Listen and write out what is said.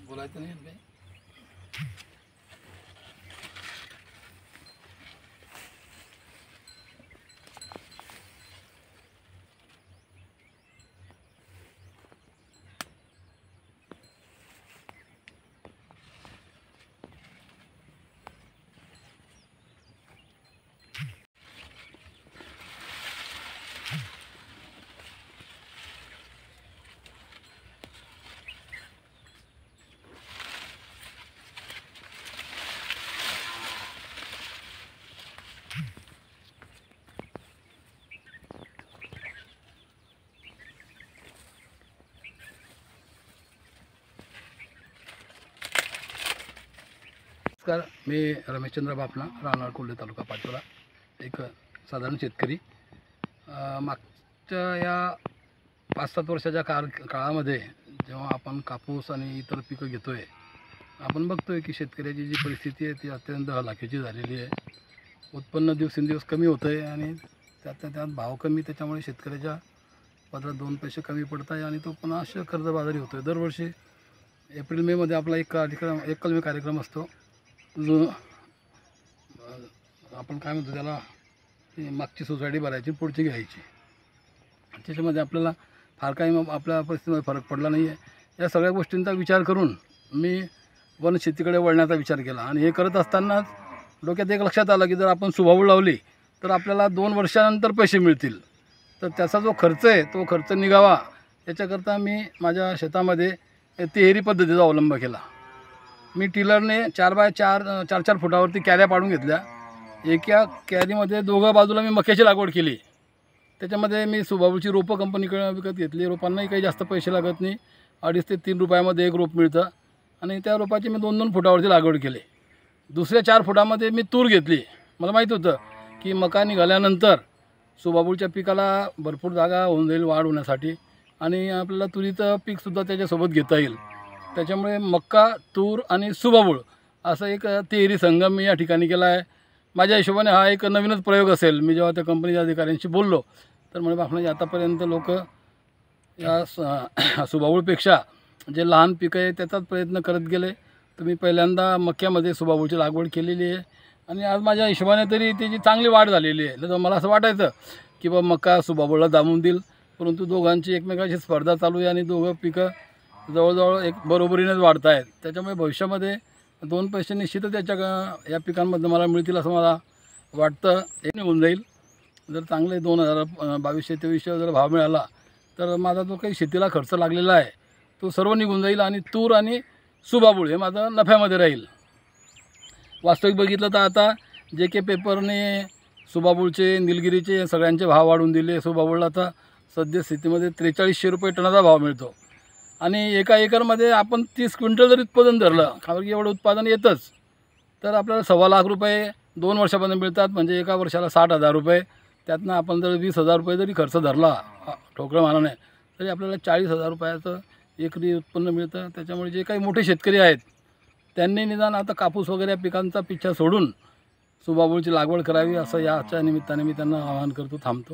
बोलायचं नाही काही. नमस्कार, मी रमेशचंद्र बापना, राहणार कुर्ले, तालुका पाचोरा, एक साधारण शेतकरी. मागच्या या 5-7 वर्षाच्या काळामध्ये जेव्हा आपण कापूस आणि इतर पिकं घेतो आहे, आपण बघतो आहे की शेतकऱ्याची जी परिस्थिती आहे ती अत्यंत हलाखीची झालेली आहे. उत्पन्न दिवसेंदिवस कमी होतं आहे आणि त्यात भाव कमी, त्याच्यामुळे शेतकऱ्याच्या पदरात 2 पैसे कमी पडत आहे आणि तो पुन्हा अशा कर्जबाजारी होतो आहे. दरवर्षी एप्रिल मेमध्ये आपला एक कलमी कार्यक्रम असतो, जो आपण काय म्हणतो त्याला, मागची सोसायटी भरायची, पुढची घ्यायची. त्याच्यामध्ये आपल्याला फार काही आपल्या परिस्थितीमध्ये फरक पडला नाही आहे. या सगळ्या गोष्टींचा विचार करून मी वनशेतीकडे वळण्याचा विचार केला आणि हे करत असतानाच डोक्यात एक लक्षात आलं की जर आपण सुभाबूळ लावली तर आपल्याला 2 वर्षानंतर पैसे मिळतील. तर त्याचा जो खर्च आहे तो खर्च निघावा याच्याकरता मी माझ्या शेतामध्ये तिहेरी पद्धतीचा अवलंब केला. मी टिलरने 4x4 फुटावरती कॅऱ्या पाडून घेतल्या. एका कॅरीमध्ये दोघं बाजूला मी मक्याची लागवड केली. त्याच्यामध्ये मी सुभाबूळची रोपं कंपनीकडे विकत घेतली. रोपांनाही काही जास्त पैसे लागत नाही, 2.5 ते 3 रुपयामध्ये एक रोप मिळतं आणि त्या रोपाची मी 2-2 फुटावरती लागवड केली. दुसऱ्या 4 फुटामध्ये मी तूर घेतली. मला माहीत होतं की मका निघाल्यानंतर सुभाबूळच्या पिकाला भरपूर जागा होऊन जाईल वाढ होण्यासाठी आणि आपल्याला तुरीचं पीकसुद्धा त्याच्यासोबत घेता येईल. त्याच्यामुळे मक्का, तूर आणि सुभाबूळ असं एक तिहेरी संगम मी या ठिकाणी केला आहे. माझ्या हिशोबाने हा एक नवीनच प्रयोग असेल. मी जेव्हा त्या कंपनीच्या अधिकाऱ्यांशी बोललो तर म्हणजे आपण आतापर्यंत लोक या सुभाबूळपेक्षा जे लहान पिकं आहे त्याचाच प्रयत्न करत गेले. तर मी पहिल्यांदा मक्यामध्ये सुभाबूळची लागवड केलेली आहे आणि आज माझ्या हिशोबाने तरी त्याची चांगली वाढ झालेली आहे. तर मला असं वाटायचं की बा मका सुभाबूळला दाबून देईल, परंतु दोघांची एकमेकांशी स्पर्धा चालू आहे आणि दोघं पिकं जवळजवळ एक बरोबरीनेच वाढत आहेत. त्याच्यामुळे भविष्यामध्ये 2 पैसे निश्चितच या पिकांमधून मला मिळतील असं मला वाटतं. हे निघून जाईल. जर चांगले 2022-23 जर भाव मिळाला तर माझा जो काही शेतीला खर्च लागलेला आहे तो सर्व निघून जाईल आणि तूर आणि सुभाबूळ हे माझं नफ्यामध्ये राहील. वास्तविक बघितलं तर आता JK पेपरने सुभाबूळचे, निलगिरीचे सगळ्यांचे भाव वाढवून दिले. सुभाबूळला आता सध्या स्थितीमध्ये 4300 रुपये टनाचा भाव मिळतो आणि एका एकरमध्ये आपण 30 क्विंटल जर उत्पादन धरलं, कारण की एवढं उत्पादन येतंच, तर आपल्याला 1.25 लाख रुपये 2 वर्षापर्यंत मिळतात. म्हणजे एका वर्षाला 60,000 रुपये. त्यातनं आपण जर 20,000 रुपये जरी खर्च धरला ठोकरं मानाने तरी आपल्याला 40,000 रुपयाचं एकरी उत्पन्न मिळतं. त्याच्यामुळे जे काही मोठे शेतकरी आहेत त्यांनी निदान आता कापूस वगैरे पिकांचा पिच्छा सोडून सुभाबूळची लागवड करावी असं याच्या निमित्ताने मी त्यांना आवाहन करतो. थांबतो.